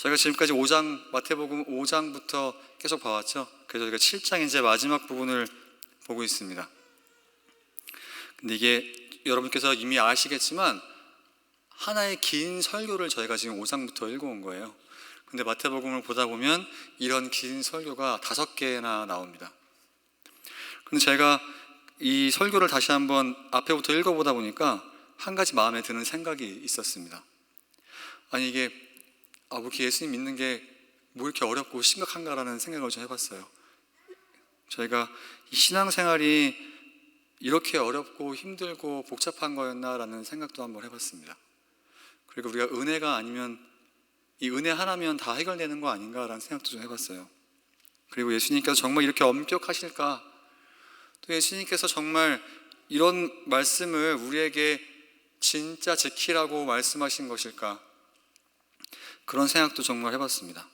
저희가 지금까지 마태복음 5장부터 계속 봐왔죠. 그래서 저희가 7장 이제 마지막 부분을 보고 있습니다. 근데 이게 여러분께서 이미 아시겠지만 하나의 긴 설교를 저희가 지금 5장부터 읽어온 거예요. 근데 마태복음을 보다 보면 이런 긴 설교가 5개나 나옵니다. 근데 제가 이 설교를 다시 한번 앞에부터 읽어보다 보니까 한 가지 마음에 드는 생각이 있었습니다. 아니 이게 왜 이렇게 예수님 믿는 게 뭐 이렇게 어렵고 심각한가라는 생각을 좀 해봤어요. 저희가 이 신앙생활이 이렇게 어렵고 힘들고 복잡한 거였나라는 생각도 한번 해봤습니다. 그리고 우리가 은혜가 아니면 이 은혜 하나면 다 해결되는 거 아닌가라는 생각도 좀 해봤어요. 그리고 예수님께서 정말 이렇게 엄격하실까? 또 예수님께서 정말 이런 말씀을 우리에게 진짜 지키라고 말씀하신 것일까? 그런 생각도 정말 해봤습니다.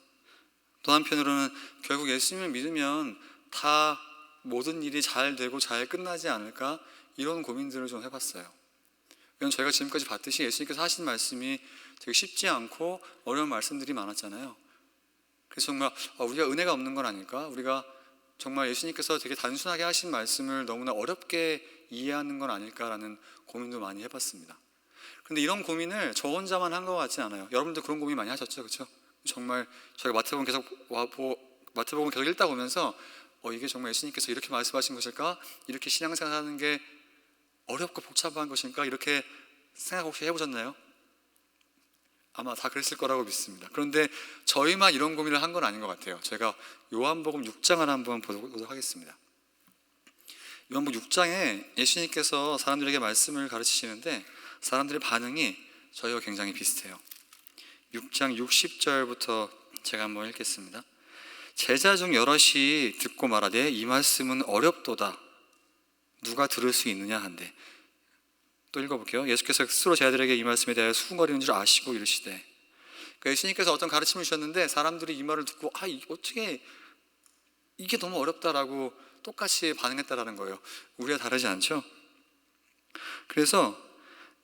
또 한편으로는 결국 예수님을 믿으면 다 모든 일이 잘 되고 잘 끝나지 않을까? 이런 고민들을 좀 해봤어요. 왜냐하면 저희가 지금까지 봤듯이 예수님께서 하신 말씀이 되게 쉽지 않고 어려운 말씀들이 많았잖아요. 그래서 정말 우리가 은혜가 없는 건 아닐까? 우리가 정말 예수님께서 되게 단순하게 하신 말씀을 너무나 어렵게 이해하는 건 아닐까라는 고민도 많이 해봤습니다. 그런데 이런 고민을 저 혼자만 한 것 같지 않아요. 여러분들 그런 고민 많이 하셨죠? 그렇죠? 정말 저희가 마태복음 계속 읽다 보면서 이게 정말 예수님께서 이렇게 말씀하신 것일까? 이렇게 신앙생활하는 게 어렵고 복잡한 것일까? 이렇게 생각 혹시 해보셨나요? 아마 다 그랬을 거라고 믿습니다. 그런데 저희만 이런 고민을 한 건 아닌 것 같아요. 제가 요한복음 6장을 한번 보도록 하겠습니다. 요한복음 6장에 예수님께서 사람들에게 말씀을 가르치시는데 사람들의 반응이 저희와 굉장히 비슷해요. 6장 60절부터 제가 한번 읽겠습니다. 제자 중 여럿이 듣고 말하되 이 말씀은 어렵도다. 누가 들을 수 있느냐 한데. 또 읽어볼게요. 예수께서 스스로 제자들에게 이 말씀에 대하여 수군거리는 줄 아시고 이르시되. 그러니까 예수님께서 어떤 가르침을 주셨는데 사람들이 이 말을 듣고 어떻게 이게 너무 어렵다라고 똑같이 반응했다라는 거예요. 우리가 다르지 않죠? 그래서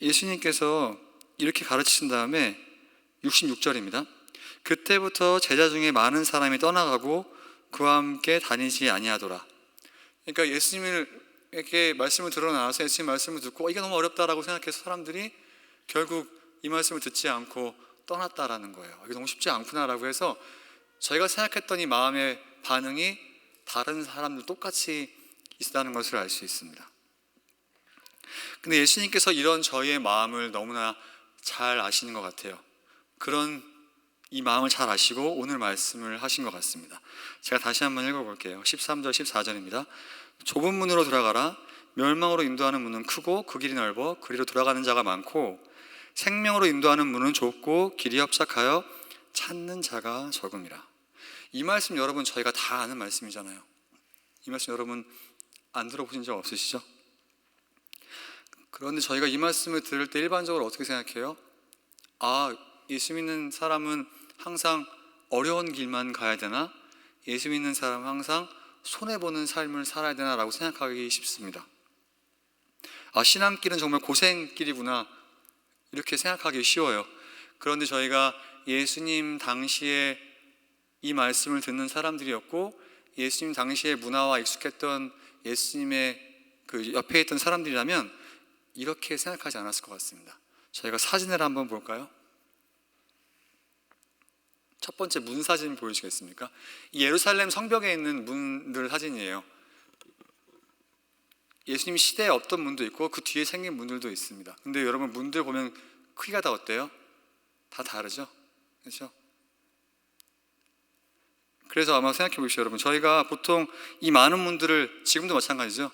예수님께서 이렇게 가르치신 다음에 66절입니다. 그때부터 제자 중에 많은 사람이 떠나가고 그와 함께 다니지 아니하더라. 그러니까 예수님에게 말씀을 들어 나와서 예수님 말씀을 듣고 이게 너무 어렵다라고 생각해서 사람들이 결국 이 말씀을 듣지 않고 떠났다라는 거예요. 이게 너무 쉽지 않구나라고 해서 저희가 생각했던 이 마음의 반응이 다른 사람들 똑같이 있다는 것을 알 수 있습니다. 근데 예수님께서 이런 저희의 마음을 너무나 잘 아시는 것 같아요. 그런 이 마음을 잘 아시고 오늘 말씀을 하신 것 같습니다. 제가 다시 한번 읽어볼게요. 13절 14절입니다. 좁은 문으로 들어가라. 멸망으로 인도하는 문은 크고 그 길이 넓어 그리로 들어가는 자가 많고 생명으로 인도하는 문은 좁고 길이 협착하여 찾는 자가 적음이라. 이 말씀 여러분 저희가 다 아는 말씀이잖아요. 이 말씀 여러분 안 들어보신 적 없으시죠? 그런데 저희가 이 말씀을 들을 때 일반적으로 어떻게 생각해요? 예수 믿는 사람은 항상 어려운 길만 가야 되나? 예수 믿는 사람은 항상 손해보는 삶을 살아야 되나라고 생각하기 쉽습니다. 신앙길은 정말 고생길이구나 이렇게 생각하기 쉬워요. 그런데 저희가 예수님 당시에 이 말씀을 듣는 사람들이었고 예수님 당시의 문화와 익숙했던 예수님의 그 옆에 있던 사람들이라면 이렇게 생각하지 않았을 것 같습니다. 저희가 사진을 한번 볼까요? 첫 번째 문 사진 보여주시겠습니까? 이 예루살렘 성벽에 있는 문들 사진이에요. 예수님 시대에 없던 문도 있고 그 뒤에 생긴 문들도 있습니다. 근데 여러분 문들 보면 크기가 다 어때요? 다 다르죠? 그렇죠? 그래서 아마 생각해 보십시오. 여러분 저희가 보통 이 많은 문들을 지금도 마찬가지죠.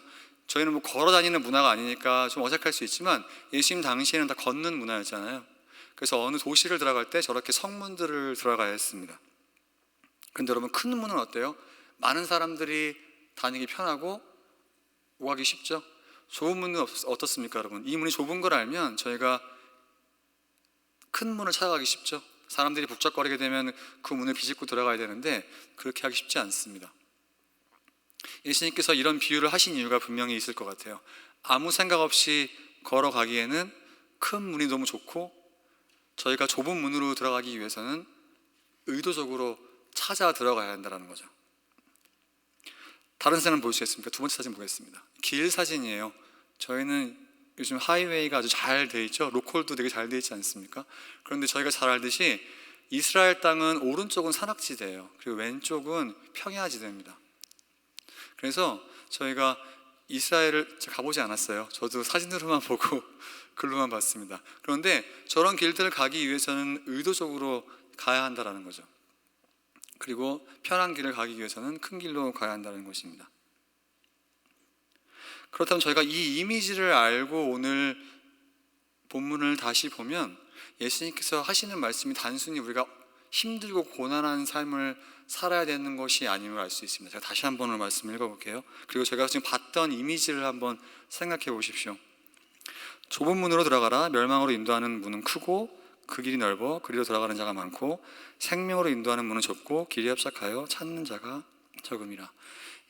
저희는 뭐 걸어 다니는 문화가 아니니까 좀 어색할 수 있지만 예수님 당시에는 다 걷는 문화였잖아요. 그래서 어느 도시를 들어갈 때 저렇게 성문들을 들어가야 했습니다. 그런데 여러분 큰 문은 어때요? 많은 사람들이 다니기 편하고 오가기 쉽죠? 좁은 문은 어떻습니까 여러분? 이 문이 좁은 걸 알면 저희가 큰 문을 찾아가기 쉽죠? 사람들이 북적거리게 되면 그 문을 비집고 들어가야 되는데 그렇게 하기 쉽지 않습니다. 예수님께서 이런 비유를 하신 이유가 분명히 있을 것 같아요. 아무 생각 없이 걸어가기에는 큰 문이 너무 좋고 저희가 좁은 문으로 들어가기 위해서는 의도적으로 찾아 들어가야 한다는 거죠. 다른 사진 보시겠습니까? 두 번째 사진 보겠습니다. 길 사진이에요. 저희는 요즘 하이웨이가 아주 잘 돼 있죠. 로컬도 되게 잘 돼 있지 않습니까? 그런데 저희가 잘 알듯이 이스라엘 땅은 오른쪽은 산악지대예요. 그리고 왼쪽은 평야지대입니다. 그래서 저희가 이스라엘을 가보지 않았어요. 저도 사진으로만 보고 글로만 봤습니다. 그런데 저런 길들을 가기 위해서는 의도적으로 가야 한다는 거죠. 그리고 편한 길을 가기 위해서는 큰 길로 가야 한다는 것입니다. 그렇다면 저희가 이 이미지를 알고 오늘 본문을 다시 보면 예수님께서 하시는 말씀이 단순히 우리가 힘들고 고난한 삶을 살아야 되는 것이 아님을 알 수 있습니다. 제가 다시 한번 말씀을 읽어볼게요. 그리고 제가 지금 봤던 이미지를 한번 생각해 보십시오. 좁은 문으로 들어가라. 멸망으로 인도하는 문은 크고 그 길이 넓어 그리로 들어가는 자가 많고 생명으로 인도하는 문은 좁고 길이 협착하여 찾는 자가 적음이라.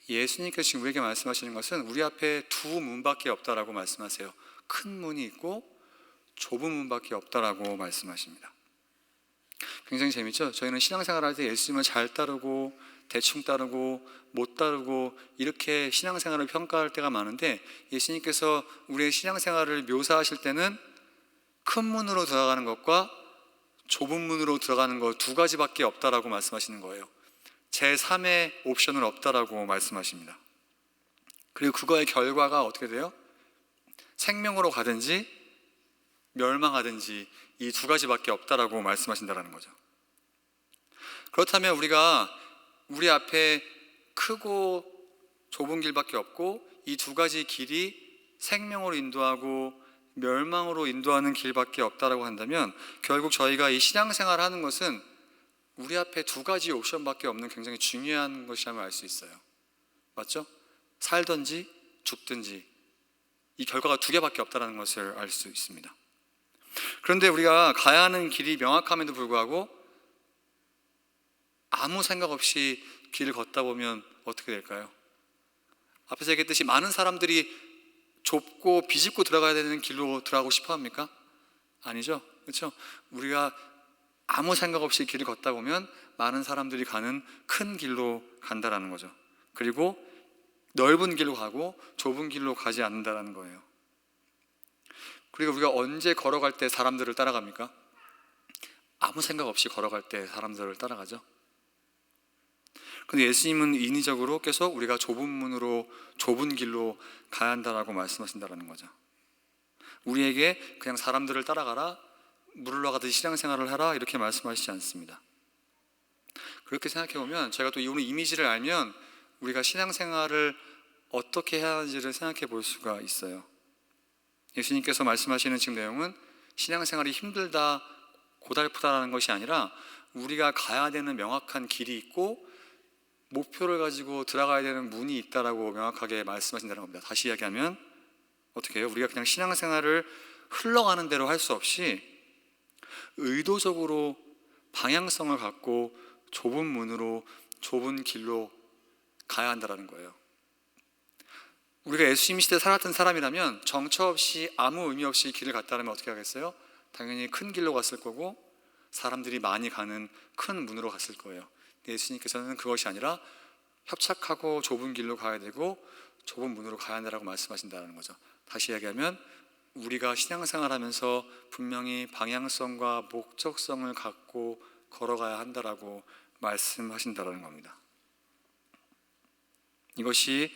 예수님께서 지금 우리에게 말씀하시는 것은 우리 앞에 두 문밖에 없다라고 말씀하세요. 큰 문이 있고 좁은 문밖에 없다라고 말씀하십니다. 굉장히 재밌죠? 저희는 신앙생활할 때 예수님을 잘 따르고 대충 따르고 못 따르고 이렇게 신앙생활을 평가할 때가 많은데 예수님께서 우리의 신앙생활을 묘사하실 때는 큰 문으로 들어가는 것과 좁은 문으로 들어가는 것 두 가지밖에 없다라고 말씀하시는 거예요. 제3의 옵션은 없다라고 말씀하십니다. 그리고 그거의 결과가 어떻게 돼요? 생명으로 가든지 멸망하든지 이 두 가지밖에 없다라고 말씀하신다는 거죠. 그렇다면 우리가 우리 앞에 크고 좁은 길밖에 없고 이 두 가지 길이 생명으로 인도하고 멸망으로 인도하는 길밖에 없다라고 한다면 결국 저희가 이 신앙생활을 하는 것은 우리 앞에 두 가지 옵션밖에 없는 굉장히 중요한 것이라면 알 수 있어요. 맞죠? 살든지 죽든지 이 결과가 두 개밖에 없다는 것을 알 수 있습니다. 그런데 우리가 가야 하는 길이 명확함에도 불구하고 아무 생각 없이 길을 걷다 보면 어떻게 될까요? 앞에서 얘기했듯이 많은 사람들이 좁고 비집고 들어가야 되는 길로 들어가고 싶어 합니까? 아니죠. 그렇죠? 우리가 아무 생각 없이 길을 걷다 보면 많은 사람들이 가는 큰 길로 간다라는 거죠. 그리고 넓은 길로 가고 좁은 길로 가지 않는다라는 거예요. 그리고 우리가 언제 걸어갈 때 사람들을 따라갑니까? 아무 생각 없이 걸어갈 때 사람들을 따라가죠. 근데 예수님은 인위적으로 계속 우리가 좁은 문으로 좁은 길로 가야 한다라고 말씀하신다는 거죠. 우리에게 그냥 사람들을 따라가라, 물을 흘러가듯이 신앙생활을 하라 이렇게 말씀하시지 않습니다. 그렇게 생각해보면 저희가 또 오늘 이미지를 알면 우리가 신앙생활을 어떻게 해야 하는지를 생각해 볼 수가 있어요. 예수님께서 말씀하시는 지금 내용은 신앙생활이 힘들다, 고달프다라는 것이 아니라 우리가 가야 되는 명확한 길이 있고 목표를 가지고 들어가야 되는 문이 있다라고 명확하게 말씀하신다는 겁니다. 다시 이야기하면 어떻게 해요? 우리가 그냥 신앙생활을 흘러가는 대로 할 수 없이 의도적으로 방향성을 갖고 좁은 문으로 좁은 길로 가야 한다는 거예요. 우리가 예수님 시대에 살았던 사람이라면 정처 없이 아무 의미 없이 길을 갔다면 어떻게 하겠어요? 당연히 큰 길로 갔을 거고 사람들이 많이 가는 큰 문으로 갔을 거예요. 예수님께서는 그것이 아니라 협착하고 좁은 길로 가야 되고 좁은 문으로 가야 한다고 말씀하신다는 거죠. 다시 얘기하면 우리가 신앙생활하면서 분명히 방향성과 목적성을 갖고 걸어가야 한다라고 말씀하신다는 겁니다. 이것이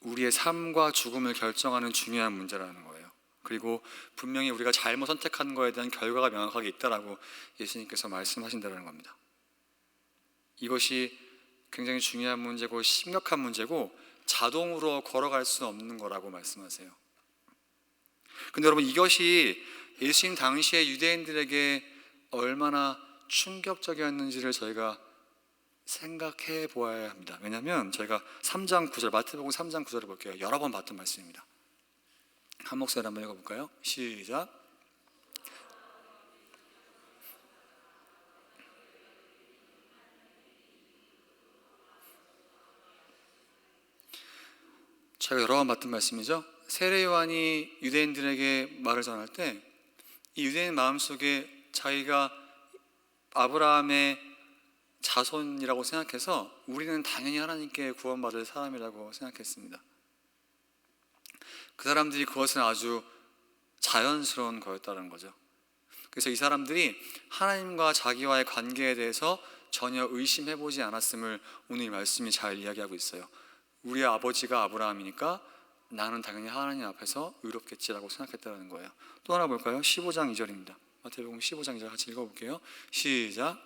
우리의 삶과 죽음을 결정하는 중요한 문제라는 거예요. 그리고 분명히 우리가 잘못 선택한 거에 대한 결과가 명확하게 있다라고 예수님께서 말씀하신다는 겁니다. 이것이 굉장히 중요한 문제고 심각한 문제고 자동으로 걸어갈 수 없는 거라고 말씀하세요. 근데 여러분 이것이 예수님 당시에 유대인들에게 얼마나 충격적이었는지를 저희가 생각해 보아야 합니다. 왜냐하면 저희가 3장 9절 마태복음 3장 9절을 볼게요. 여러 번 봤던 말씀입니다. 한 목소리 한번 읽어볼까요? 시작. 제가 여러 번 봤던 말씀이죠. 세례 요한이 유대인들에게 말을 전할 때 이 유대인 마음속에 자기가 아브라함의 자손이라고 생각해서 우리는 당연히 하나님께 구원받을 사람이라고 생각했습니다. 그 사람들이 그것은 아주 자연스러운 거였다는 거죠. 그래서 이 사람들이 하나님과 자기와의 관계에 대해서 전혀 의심해보지 않았음을 오늘 이 말씀이 잘 이야기하고 있어요. 우리의 아버지가 아브라함이니까 나는 당연히 하나님 앞에서 의롭겠지라고 생각했다는 거예요. 또 하나 볼까요? 15장 2절입니다. 마태복음 15장 2절 같이 읽어볼게요. 시작.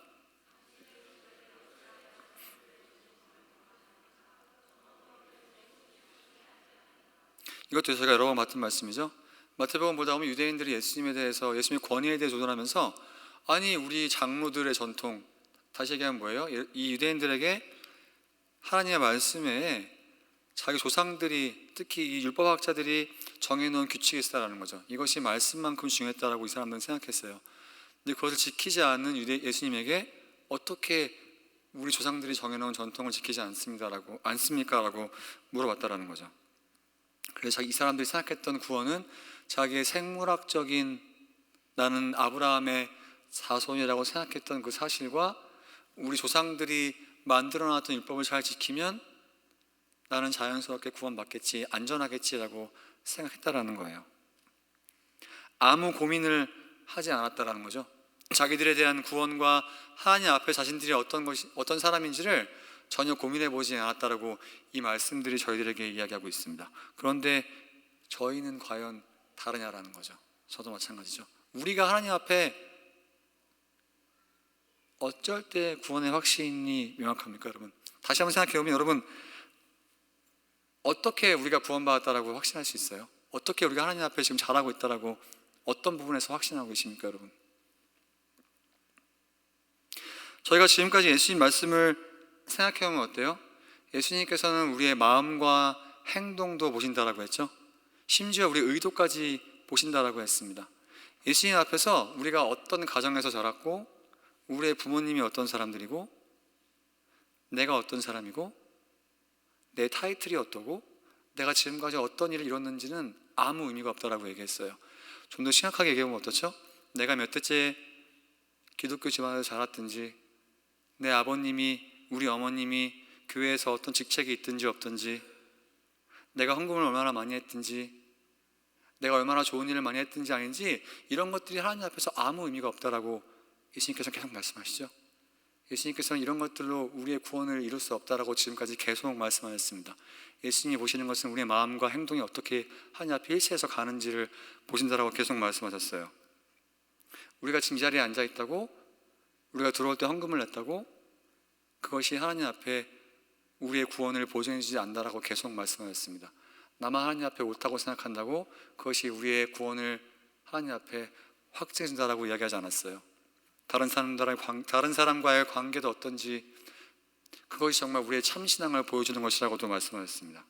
이것도 제가 여러 번 봤던 말씀이죠. 마태복음 보다 보면 유대인들이 예수님에 대해서, 예수님의 권위에 대해 조언하면서 아니 우리 장로들의 전통, 다시 얘기하면 뭐예요? 이 유대인들에게 하나님의 말씀에 자기 조상들이, 특히 이 율법학자들이 정해놓은 규칙이 있다라는 거죠. 이것이 말씀만큼 중요했다라고 이 사람들은 생각했어요. 근데 그것을 지키지 않는 예수님에게 어떻게 우리 조상들이 정해놓은 전통을 지키지 않습니까? 라고 물어봤다라는 거죠. 그래서 이 사람들이 생각했던 구원은 자기의 생물학적인 나는 아브라함의 자손이라고 생각했던 그 사실과 우리 조상들이 만들어놨던 율법을 잘 지키면 나는 자연스럽게 구원받겠지, 안전하겠지라고 생각했다라는 거예요. 아무 고민을 하지 않았다라는 거죠. 자기들에 대한 구원과 하나님 앞에 자신들이 어떤 사람인지를 전혀 고민해보지 않았다라고 이 말씀들이 저희들에게 이야기하고 있습니다. 그런데 저희는 과연 다르냐라는 거죠. 저도 마찬가지죠. 우리가 하나님 앞에 어쩔 때 구원의 확신이 명확합니까, 여러분? 다시 한번 생각해보면 여러분, 어떻게 우리가 구원받았다라고 확신할 수 있어요? 어떻게 우리가 하나님 앞에 지금 잘하고 있다라고 어떤 부분에서 확신하고 계십니까, 여러분? 저희가 지금까지 예수님 말씀을 생각해보면 어때요? 예수님께서는 우리의 마음과 행동도 보신다라고 했죠. 심지어 우리의 의도까지 보신다라고 했습니다. 예수님 앞에서 우리가 어떤 가정에서 자랐고, 우리의 부모님이 어떤 사람들이고, 내가 어떤 사람이고, 내 타이틀이 어떠고, 내가 지금까지 어떤 일을 이뤘는지는 아무 의미가 없다라고 얘기했어요. 좀 더 심각하게 얘기하면 어떻죠? 내가 몇 대째 기독교 집안에서 자랐든지, 내 아버님이, 우리 어머님이 교회에서 어떤 직책이 있든지 없든지, 내가 헌금을 얼마나 많이 했든지, 내가 얼마나 좋은 일을 많이 했든지 아닌지, 이런 것들이 하나님 앞에서 아무 의미가 없다라고 예수님께서 계속 말씀하시죠. 예수님께서는 이런 것들로 우리의 구원을 이룰 수 없다라고 지금까지 계속 말씀하셨습니다. 예수님이 보시는 것은 우리의 마음과 행동이 어떻게 하나님 앞에 일치해서 가는지를 보신다라고 계속 말씀하셨어요. 우리가 지금 이 자리에 앉아 있다고, 우리가 들어올 때 헌금을 냈다고, 그것이 하나님 앞에 우리의 구원을 보증해 주지 않는다라고 계속 말씀하셨습니다. 나만 하나님 앞에 옳다고 생각한다고 그것이 우리의 구원을 하나님 앞에 확증해 준다라고 이야기하지 않았어요. 다른 사람과의 관계도 어떤지, 그것이 정말 우리의 참신앙을 보여주는 것이라고도 말씀하셨습니다.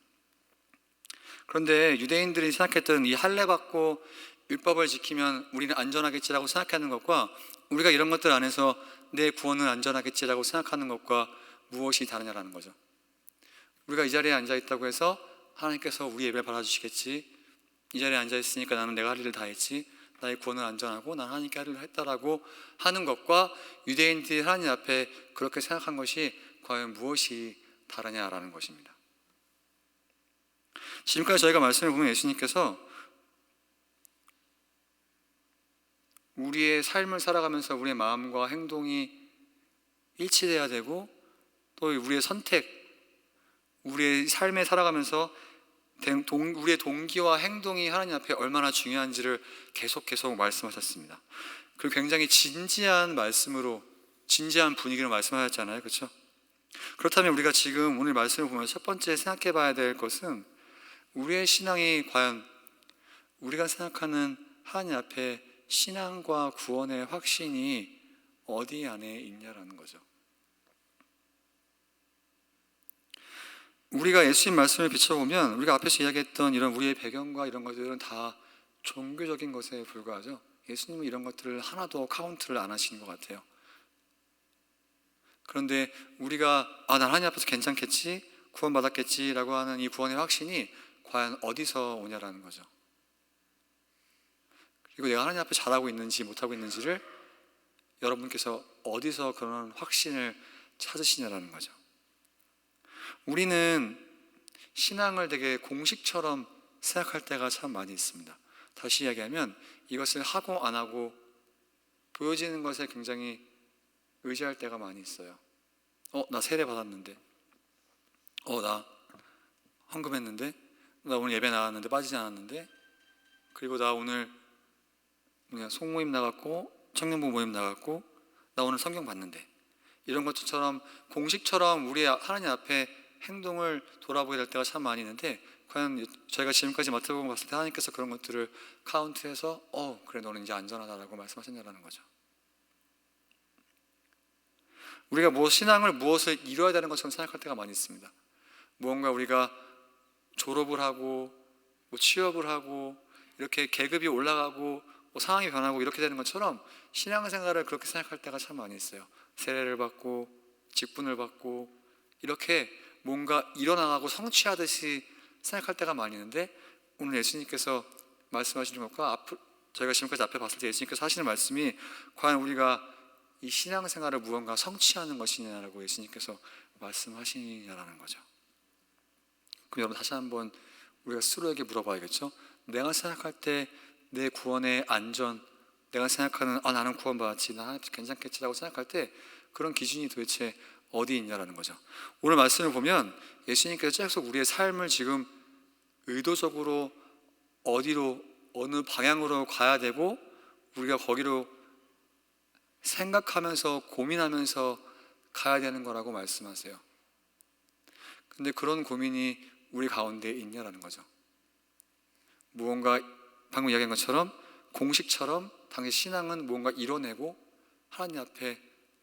그런데 유대인들이 생각했던 이 할례 받고 율법을 지키면 우리는 안전하겠지라고 생각하는 것과, 우리가 이런 것들 안에서 내 구원은 안전하겠지라고 생각하는 것과 무엇이 다르냐라는 거죠. 우리가 이 자리에 앉아 있다고 해서 하나님께서 우리 예배를 받아주시겠지, 이 자리에 앉아 있으니까 나는 내가 할 일을 다 했지, 나의 구원은 안전하고 난 하나님께 할 일을 했다라고 하는 것과 유대인들이 하나님 앞에 그렇게 생각한 것이 과연 무엇이 다르냐라는 것입니다. 지금까지 저희가 말씀을 보면 예수님께서 우리의 삶을 살아가면서 우리의 마음과 행동이 일치돼야 되고, 또 우리의 선택, 우리의 삶에 살아가면서 우리의 동기와 행동이 하나님 앞에 얼마나 중요한지를 계속 말씀하셨습니다. 그리고 굉장히 진지한 말씀으로, 진지한 분위기로 말씀하셨잖아요, 그렇죠? 그렇다면 우리가 지금 오늘 말씀을 보면 첫 번째 생각해 봐야 될 것은, 우리의 신앙이 과연 우리가 생각하는 하나님 앞에 신앙과 구원의 확신이 어디 안에 있냐라는 거죠. 우리가 예수님 말씀을 비춰보면 우리가 앞에서 이야기했던 이런 우리의 배경과 이런 것들은 다 종교적인 것에 불과하죠. 예수님은 이런 것들을 하나도 카운트를 안 하시는 것 같아요. 그런데 우리가 난 하나님 앞에서 괜찮겠지, 구원받았겠지라고 하는 이 구원의 확신이 과연 어디서 오냐라는 거죠. 그리고 내가 하나님 앞에 잘하고 있는지 못하고 있는지를 여러분께서 어디서 그런 확신을 찾으시냐라는 거죠. 우리는 신앙을 되게 공식처럼 생각할 때가 참 많이 있습니다. 다시 이야기하면 이것을 하고 안 하고 보여지는 것에 굉장히 의지할 때가 많이 있어요. 나 세례 받았는데, 나 헌금했는데, 나 오늘 예배 나왔는데 빠지지 않았는데, 그리고 나 오늘 송모임 나갔고 청년부 모임 나갔고 나 오늘 성경 봤는데, 이런 것처럼 공식처럼 우리 하나님 앞에 행동을 돌아보게 될 때가 참 많이 있는데, 과연 저희가 지금까지 마태복음 봤을 때 하나님께서 그런 것들을 카운트해서 그래 너는 이제 안전하다라고 말씀하셨냐라는 거죠. 우리가 신앙을 무엇을 이루어야 되는 것처럼 생각할 때가 많이 있습니다. 무언가 우리가 졸업을 하고 취업을 하고 이렇게 계급이 올라가고 상황이 변하고 이렇게 되는 것처럼 신앙생활을 그렇게 생각할 때가 참 많이 있어요. 세례를 받고 직분을 받고 이렇게 뭔가 일어나가고 성취하듯이 생각할 때가 많이 있는데, 오늘 예수님께서 말씀하시는 것과 저희가 지금까지 앞에 봤을 때 예수님께서 하시는 말씀이 과연 우리가 이 신앙생활을 무언가 성취하는 것이냐라고 예수님께서 말씀하시냐라는 거죠. 그럼 여러분 다시 한번 우리가 스스로에게 물어봐야겠죠. 내가 생각할 때 내 구원의 안전, 내가 생각하는 나는 구원받았지, 나 괜찮겠지라고 생각할 때 그런 기준이 도대체 어디 있냐라는 거죠. 오늘 말씀을 보면 예수님께서 계속 우리의 삶을 지금 의도적으로 어디로 어느 방향으로 가야 되고 우리가 거기로 생각하면서 고민하면서 가야 되는 거라고 말씀하세요. 근데 그런 고민이 우리 가운데 있냐라는 거죠. 무언가 방금 이야기한 것처럼 공식처럼 당시 신앙은 무언가 이뤄내고 하나님 앞에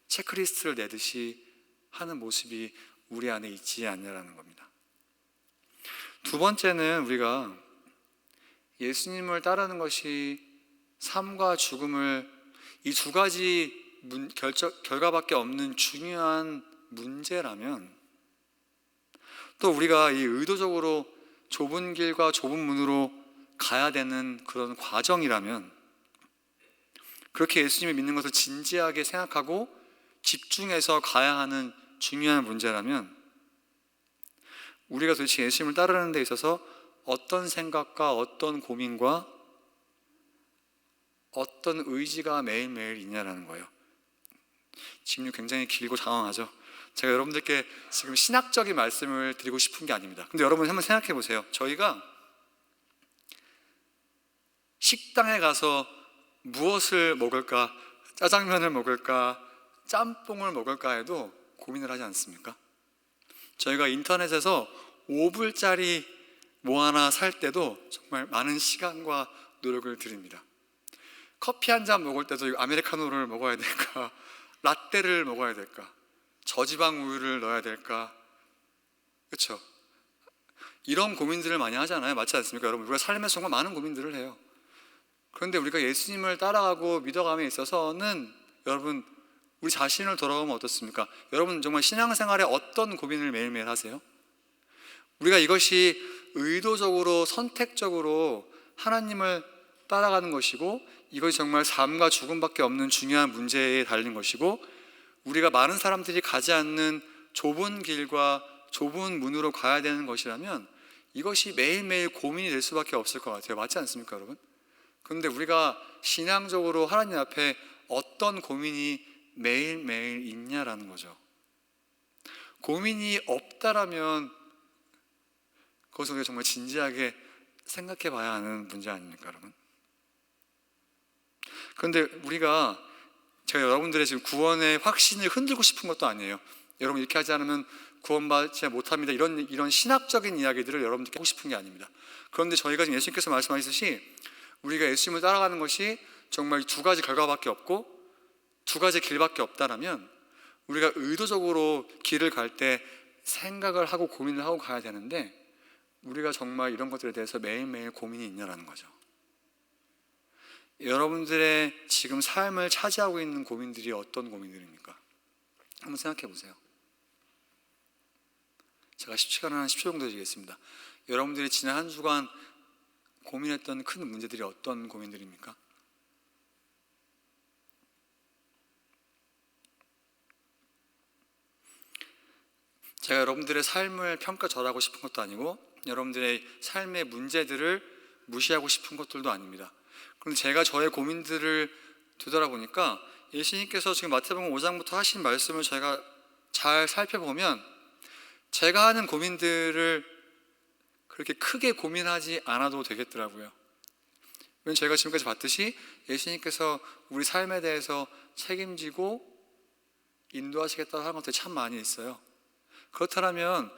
체크리스트를 내듯이 하는 모습이 우리 안에 있지 않냐라는 겁니다. 두 번째는 우리가 예수님을 따르는 것이 삶과 죽음을 이 두 가지 결과밖에 없는 중요한 문제라면, 또 우리가 이 의도적으로 좁은 길과 좁은 문으로 가야 되는 그런 과정이라면, 그렇게 예수님을 믿는 것을 진지하게 생각하고 집중해서 가야 하는 중요한 문제라면, 우리가 도대체 예수님을 따르는 데 있어서 어떤 생각과 어떤 고민과 어떤 의지가 매일매일 있냐라는 거예요. 지금 굉장히 길고 장황하죠. 제가 여러분들께 지금 신학적인 말씀을 드리고 싶은 게 아닙니다. 근데 여러분 한번 생각해 보세요. 저희가 식당에 가서 무엇을 먹을까, 짜장면을 먹을까, 짬뽕을 먹을까 해도 고민을 하지 않습니까? 저희가 인터넷에서 5불짜리 뭐 하나 살 때도 정말 많은 시간과 노력을 들입니다. 커피 한 잔 먹을 때도 아메리카노를 먹어야 될까, 라떼를 먹어야 될까, 저지방 우유를 넣어야 될까, 그렇죠? 이런 고민들을 많이 하잖아요. 맞지 않습니까? 여러분, 우리가 삶에서 정말 많은 고민들을 해요. 그런데 우리가 예수님을 따라가고 믿어감에 있어서는 여러분, 우리 자신을 돌아보면 어떻습니까? 여러분 정말 신앙생활에 어떤 고민을 매일매일 하세요? 우리가 이것이 의도적으로 선택적으로 하나님을 따라가는 것이고, 이것이 정말 삶과 죽음밖에 없는 중요한 문제에 달린 것이고, 우리가 많은 사람들이 가지 않는 좁은 길과 좁은 문으로 가야 되는 것이라면 이것이 매일매일 고민이 될 수밖에 없을 것 같아요. 맞지 않습니까, 여러분? 그런데 우리가 신앙적으로 하나님 앞에 어떤 고민이 매일매일 있냐라는 거죠. 고민이 없다라면 그것을 우리가 정말 진지하게 생각해 봐야 하는 문제 아닙니까, 여러분? 그런데 제가 여러분들의 지금 구원의 확신을 흔들고 싶은 것도 아니에요. 여러분 이렇게 하지 않으면 구원받지 못합니다, 이런 신학적인 이야기들을 여러분들께 하고 싶은 게 아닙니다. 그런데 저희가 지금 예수님께서 말씀하셨듯이 우리가 예수님을 따라가는 것이 정말 두 가지 결과밖에 없고 두 가지 길밖에 없다라면, 우리가 의도적으로 길을 갈 때 생각을 하고 고민을 하고 가야 되는데, 우리가 정말 이런 것들에 대해서 매일매일 고민이 있냐라는 거죠. 여러분들의 지금 삶을 차지하고 있는 고민들이 어떤 고민들입니까? 한번 생각해 보세요. 제가 10초간 한 10초 정도 드리겠습니다. 여러분들이 지난 한 주간 고민했던 큰 문제들이 어떤 고민들입니까? 제가 여러분들의 삶을 평가절하고 싶은 것도 아니고 여러분들의 삶의 문제들을 무시하고 싶은 것들도 아닙니다. 그런데 제가 저의 고민들을 되돌아보니까 예수님께서 지금 마태복음 5장부터 하신 말씀을 제가 잘 살펴보면 제가 하는 고민들을 그렇게 크게 고민하지 않아도 되겠더라고요. 왜냐면 제가 지금까지 봤듯이 예수님께서 우리 삶에 대해서 책임지고 인도하시겠다고 하는 것들이 참 많이 있어요. 그렇다면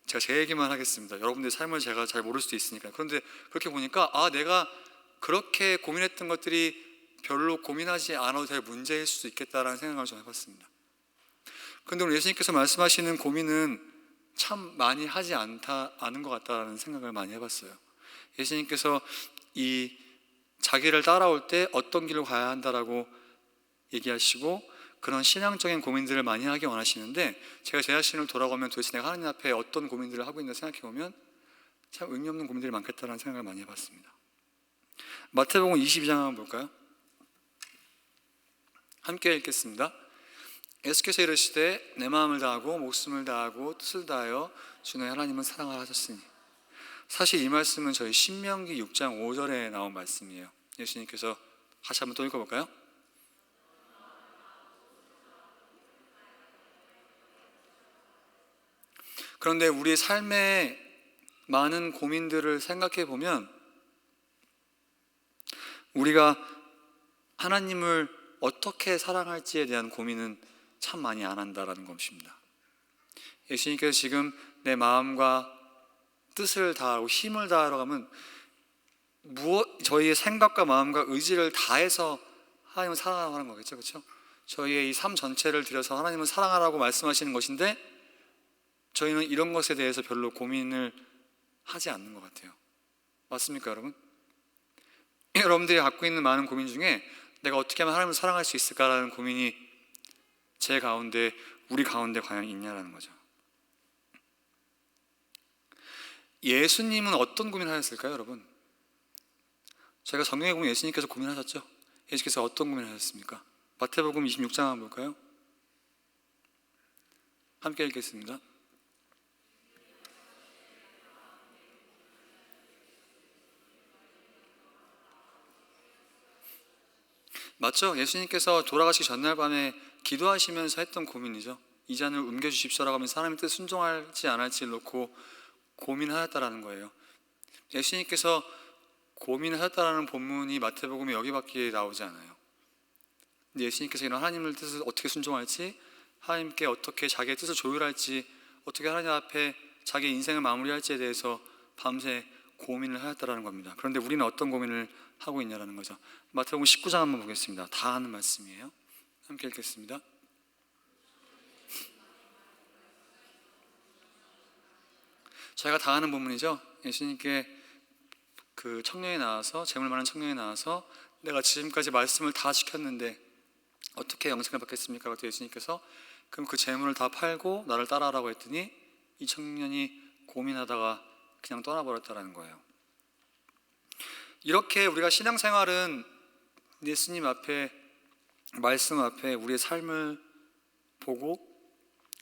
제가 제 얘기만 하겠습니다. 여러분들의 삶을 제가 잘 모를 수도 있으니까요. 그런데 그렇게 보니까 내가 그렇게 고민했던 것들이 별로 고민하지 않아도 될 문제일 수도 있겠다라는 생각을 좀 해봤습니다. 그런데 오늘 예수님께서 말씀하시는 고민은 참 많이 하지 않은 것 같다라는 생각을 많이 해봤어요. 예수님께서 이 자기를 따라올 때 어떤 길로 가야 한다라고 얘기하시고 그런 신앙적인 고민들을 많이 하기 원하시는데 제가 제 자신을 돌아보면 도대체 내가 하나님 앞에 어떤 고민들을 하고 있는가 생각해보면 참 의미 없는 고민들이 많겠다라는 생각을 많이 해봤습니다. 마태복음 22장 한번 볼까요? 함께 읽겠습니다. 예수께서 이르시되 내 마음을 다하고 목숨을 다하고 뜻을 다하여 주 너희 하나님은 사랑하라 하셨으니, 사실 이 말씀은 저희 신명기 6장 5절에 나온 말씀이에요. 예수님께서 다시 한번 또 읽어볼까요? 그런데 우리의 삶의 많은 고민들을 생각해 보면 우리가 하나님을 어떻게 사랑할지에 대한 고민은 참 많이 안 한다라는 것입니다. 예수님께서 지금 내 마음과 뜻을 다하고 힘을 다하러 가면 저희의 생각과 마음과 의지를 다해서 하나님을 사랑하라고 하는 거겠죠, 그렇죠? 저희의 이 삶 전체를 들여서 하나님을 사랑하라고 말씀하시는 것인데 저희는 이런 것에 대해서 별로 고민을 하지 않는 것 같아요. 맞습니까, 여러분? 여러분들이 갖고 있는 많은 고민 중에 내가 어떻게 하면 하나님을 사랑할 수 있을까라는 고민이 제 가운데, 우리 가운데 과연 있냐라는 거죠. 예수님은 어떤 고민을 하셨을까요, 여러분? 저희가 성경에 보면 예수님께서 고민하셨죠? 예수님께서 어떤 고민을 하셨습니까? 마태복음 26장 한번 볼까요? 함께 읽겠습니다. 맞죠? 예수님께서 돌아가시기 전날 밤에 기도하시면서 했던 고민이죠. 이 잔을 옮겨주십시오라고 하면서 하나님의 뜻 순종할지 안 할지를 놓고 고민하였다라는 거예요. 예수님께서 고민하였다라는 본문이 마태복음에 여기밖에 나오지 않아요. 근데 예수님께서 이런 하나님의 뜻을 어떻게 순종할지, 하나님께 어떻게 자기의 뜻을 조율할지, 어떻게 하나님 앞에 자기 인생을 마무리할지에 대해서 밤새 고민을 하였다라는 겁니다. 그런데 우리는 어떤 고민을 하고 있냐라는 거죠. 마태복음 19장 한번 보겠습니다. 다 하는 말씀이에요. 함께 읽겠습니다. 저희가 다 아는 본문이죠. 예수님께 그 청년이 나와서, 재물 많은 청년이 나와서 내가 지금까지 말씀을 다 지켰는데 어떻게 영생을 받겠습니까? 그랬더니 예수님께서 그럼 그 재물을 다 팔고 나를 따라하라고 했더니 이 청년이 고민하다가 그냥 떠나버렸다는 거예요. 이렇게 우리가 신앙생활은 예수님 앞에, 말씀 앞에 우리의 삶을 보고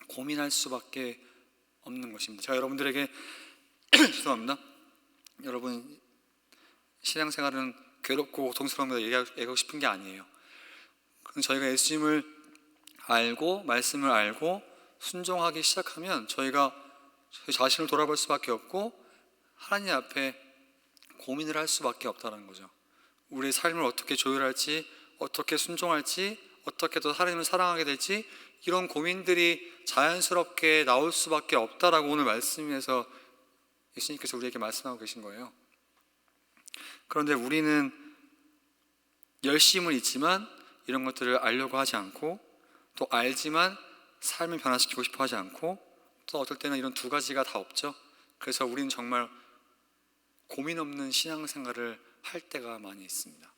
고민할 수밖에 없는 것입니다. 제가 여러분들에게 죄송합니다. 여러분 신앙생활은 괴롭고 고통스러운 거 얘기하고 싶은 게 아니에요. 그럼 저희가 예수님을 알고 말씀을 알고 순종하기 시작하면 저희가 저희 자신을 돌아볼 수밖에 없고 하나님 앞에 고민을 할 수밖에 없다는 거죠. 우리의 삶을 어떻게 조율할지, 어떻게 순종할지, 어떻게 더 하나님을 사랑하게 될지, 이런 고민들이 자연스럽게 나올 수밖에 없다라고 오늘 말씀에서 예수님께서 우리에게 말씀하고 계신 거예요. 그런데 우리는 열심은 있지만 이런 것들을 알려고 하지 않고, 또 알지만 삶을 변화시키고 싶어 하지 않고, 또 어떨 때는 이런 두 가지가 다 없죠. 그래서 우리는 정말 고민 없는 신앙생활을 할 때가 많이 있습니다.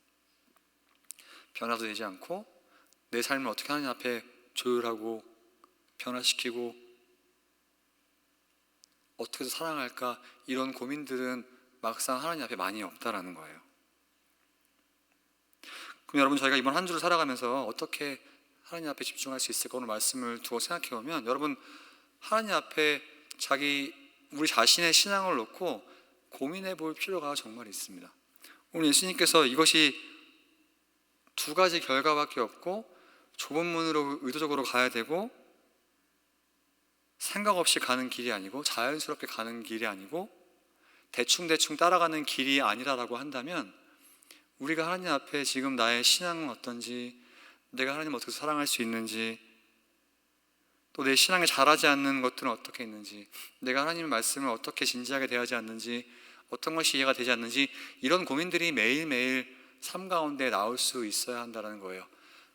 변화도 되지 않고 내 삶을 어떻게 하나님 앞에 조율하고 변화시키고 어떻게 해서 사랑할까, 이런 고민들은 막상 하나님 앞에 많이 없다라는 거예요. 그럼 여러분, 저희가 이번 한 주를 살아가면서 어떻게 하나님 앞에 집중할 수 있을까? 오늘 말씀을 두고 생각해 보면 여러분, 하나님 앞에 우리 자신의 신앙을 놓고 고민해 볼 필요가 정말 있습니다. 오늘 예수님께서 이것이 두 가지 결과밖에 없고 좁은 문으로 의도적으로 가야 되고 생각 없이 가는 길이 아니고 자연스럽게 가는 길이 아니고 대충대충 따라가는 길이 아니라고 한다면 우리가 하나님 앞에 지금 나의 신앙은 어떤지, 내가 하나님을 어떻게 사랑할 수 있는지, 또 내 신앙에 잘하지 않는 것들은 어떻게 있는지, 내가 하나님의 말씀을 어떻게 진지하게 대하지 않는지, 어떤 것이 이해가 되지 않는지, 이런 고민들이 매일매일 삶 가운데 나올 수 있어야 한다는 거예요.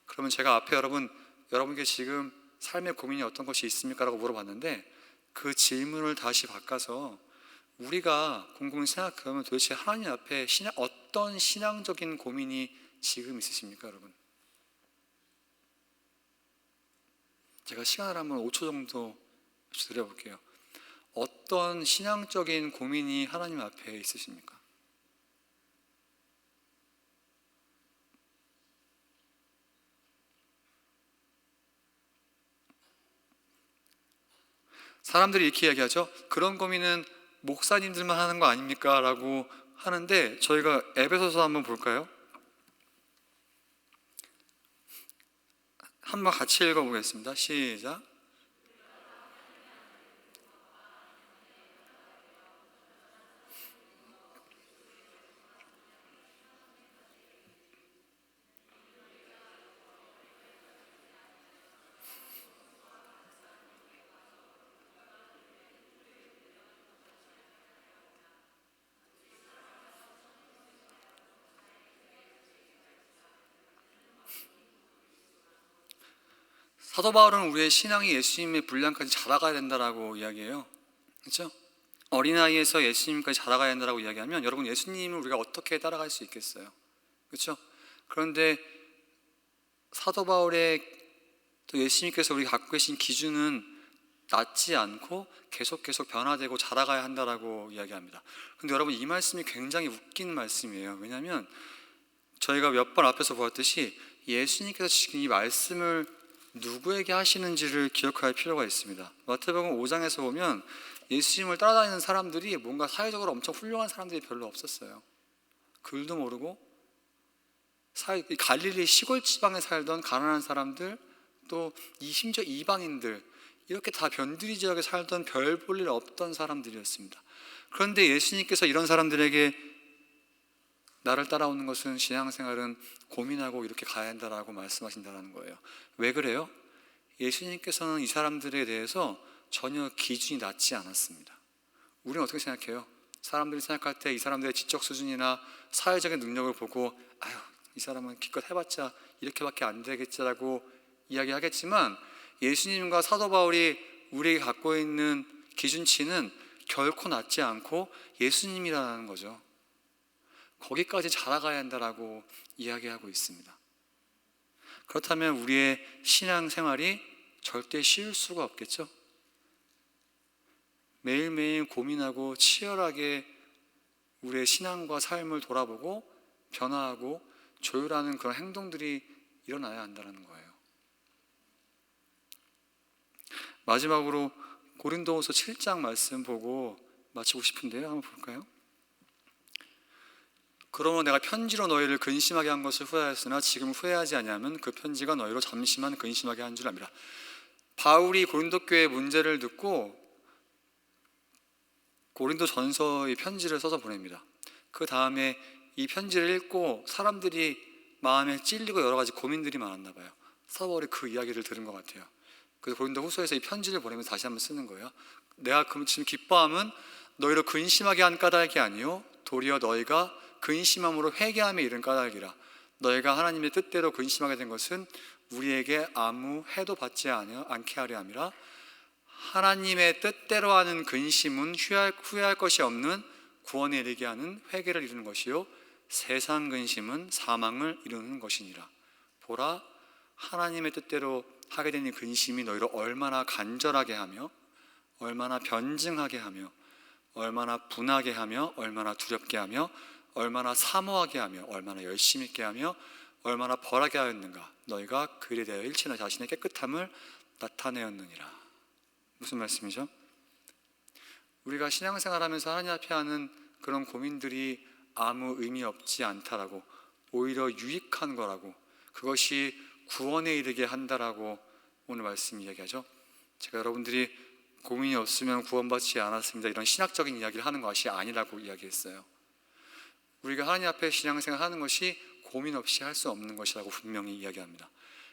그러면 제가 앞에 여러분께 지금 삶의 고민이 어떤 것이 있습니까? 라고 물어봤는데 그 질문을 다시 바꿔서 우리가 곰곰이 생각하면 도대체 하나님 앞에 어떤 신앙적인 고민이 지금 있으십니까, 여러분? 제가 시간을 한번 5초 정도 드려볼게요. 어떤 신앙적인 고민이 하나님 앞에 있으십니까? 사람들이 이렇게 이야기하죠. 그런 고민은 목사님들만 하는 거 아닙니까? 라고 하는데 저희가 에베소서 한번 볼까요? 한번 같이 읽어보겠습니다. 시작. 사도 바울은 우리의 신앙이 예수님의 분량까지 자라가야 된다라고 이야기해요. 그렇죠? 어린아이에서 예수님까지 자라가야 된다라고 이야기하면 여러분, 예수님을 우리가 어떻게 따라갈 수 있겠어요? 그렇죠? 그런데 사도 바울의 또 예수님께서 우리가 갖고 계신 기준은 낮지 않고 계속 변화되고 자라가야 한다라고 이야기합니다. 근데 여러분, 이 말씀이 굉장히 웃긴 말씀이에요. 왜냐하면 저희가 몇 번 앞에서 보았듯이 예수님께서 지금 이 말씀을 누구에게 하시는지를 기억할 필요가 있습니다. 마태복음 5장에서 보면 예수님을 따라다니는 사람들이 뭔가 사회적으로 엄청 훌륭한 사람들이 별로 없었어요. 글도 모르고 갈릴리 시골 지방에 살던 가난한 사람들, 또 심지어 이방인들, 이렇게 다 변두리 지역에 살던 별 볼 일 없던 사람들이었습니다. 그런데 예수님께서 이런 사람들에게 나를 따라오는 것은, 신앙생활은 고민하고 이렇게 가야 한다라고 말씀하신다는 거예요. 왜 그래요? 예수님께서는 이 사람들에 대해서 전혀 기준이 낮지 않았습니다. 우리는 어떻게 생각해요? 사람들이 생각할 때 이 사람들의 지적 수준이나 사회적인 능력을 보고 이 사람은 기껏 해봤자 이렇게밖에 안 되겠지라고 이야기하겠지만, 예수님과 사도 바울이 우리에게 갖고 있는 기준치는 결코 낮지 않고 예수님이라는 거죠. 거기까지 자라가야 한다라고 이야기하고 있습니다. 그렇다면 우리의 신앙생활이 절대 쉬울 수가 없겠죠? 매일매일 고민하고 치열하게 우리의 신앙과 삶을 돌아보고 변화하고 조율하는 그런 행동들이 일어나야 한다는 거예요. 마지막으로 고린도후서 7장 말씀 보고 마치고 싶은데요. 한번 볼까요? 그러므로 내가 편지로 너희를 근심하게 한 것을 후회하였으나 지금 후회하지 아니하면 그 편지가 너희로 잠시만 근심하게 한 줄 압니다. 바울이 고린도 교회의 문제를 듣고 고린도 전서의 편지를 써서 보냅니다. 그 다음에 이 편지를 읽고 사람들이 마음에 찔리고 여러 가지 고민들이 많았나 봐요. 사도 바울이 그 이야기를 들은 것 같아요. 그래서 고린도 후서에서 이 편지를 보내면서 다시 한번 쓰는 거예요. 내가 지금 기뻐함은 너희로 근심하게 한 까닭이 아니요 도리어 너희가 근심함으로 회개함에 이른 까닭이라. 너희가 하나님의 뜻대로 근심하게 된 것은 우리에게 아무 해도 받지 않게 하려 함이라. 하나님의 뜻대로 하는 근심은 후회할 것이 없는 구원에 이르게 하는 회개를 이루는 것이요 세상 근심은 사망을 이루는 것이니라. 보라, 하나님의 뜻대로 하게 된 이 근심이 너희를 얼마나 간절하게 하며 얼마나 변증하게 하며 얼마나 분하게 하며 얼마나 두렵게 하며 얼마나 사모하게 하며 얼마나 열심히 있게 하며 얼마나 벌하게 하였는가. 너희가 그 일에 대하여 일치나 자신의 깨끗함을 나타내었느니라. 무슨 말씀이죠? 우리가 신앙생활하면서 하나님 앞에 하는 그런 고민들이 아무 의미 없지 않다라고, 오히려 유익한 거라고, 그것이 구원에 이르게 한다라고 오늘 말씀 이야기하죠. 제가 여러분들이 고민이 없으면 구원받지 않았습니다, 이런 신학적인 이야기를 하는 것이 아니라고 이야기했어요. 우리가 하나님 앞에 신앙생활 하는 것이 고민 없이 할 수 없는 것이라고 분명히 이야기합니다.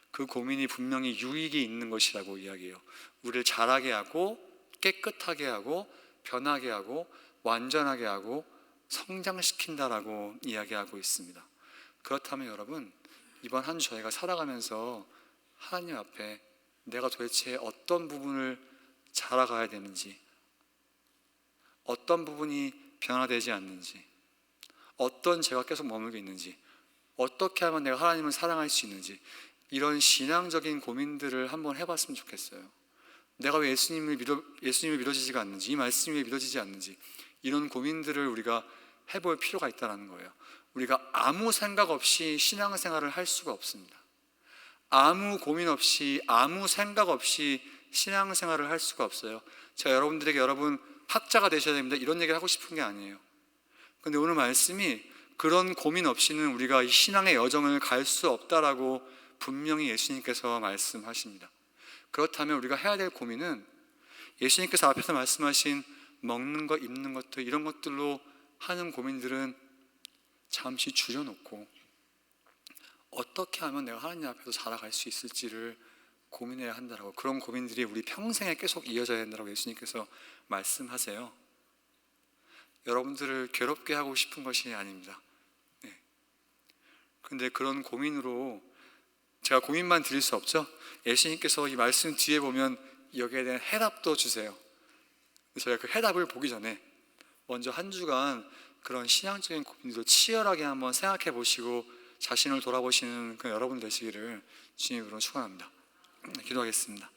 그 고민이 분명히 유익이 있는 것이라고 이야기해요. 우리를 자라게 하고 깨끗하게 하고 변하게 하고 완전하게 하고 성장시킨다라고 이야기하고 있습니다. 그렇다면 여러분, 이번 한 주 저희가 살아가면서 하나님 앞에 내가 도대체 어떤 부분을 자라가야 되는지, 어떤 부분이 변화되지 않는지, 어떤 죄가 계속 머물고 있는지, 어떻게 하면 내가 하나님을 사랑할 수 있는지, 이런 신앙적인 고민들을 한번 해봤으면 좋겠어요. 내가 왜 예수님을 믿어지지가 않는지, 이 말씀이 왜 믿어지지 않는지, 이런 고민들을 우리가 해볼 필요가 있다는 거예요. 우리가 아무 생각 없이 신앙생활을 할 수가 없습니다. 아무 고민 없이, 아무 생각 없이 신앙생활을 할 수가 없어요. 제가 여러분들에게 여러분 학자가 되셔야 됩니다, 이런 얘기를 하고 싶은 게 아니에요. 근데 오늘 말씀이 그런 고민 없이는 우리가 이 신앙의 여정을 갈 수 없다라고 분명히 예수님께서 말씀하십니다. 그렇다면 우리가 해야 될 고민은 예수님께서 앞에서 말씀하신 먹는 것, 입는 것들, 이런 것들로 하는 고민들은 잠시 줄여놓고 어떻게 하면 내가 하나님 앞에서 살아갈 수 있을지를 고민해야 한다라고, 그런 고민들이 우리 평생에 계속 이어져야 된다고 예수님께서 말씀하세요. 여러분들을 괴롭게 하고 싶은 것이 아닙니다. 그런데 그런 고민으로 제가 고민만 드릴 수 없죠. 예수님께서 이 말씀 뒤에 보면 여기에 대한 해답도 주세요. 저희가 그 해답을 보기 전에 먼저 한 주간 그런 신앙적인 고민도 치열하게 한번 생각해 보시고 자신을 돌아보시는 그 여러분 되시기를 주님으로 축원합니다. 기도하겠습니다.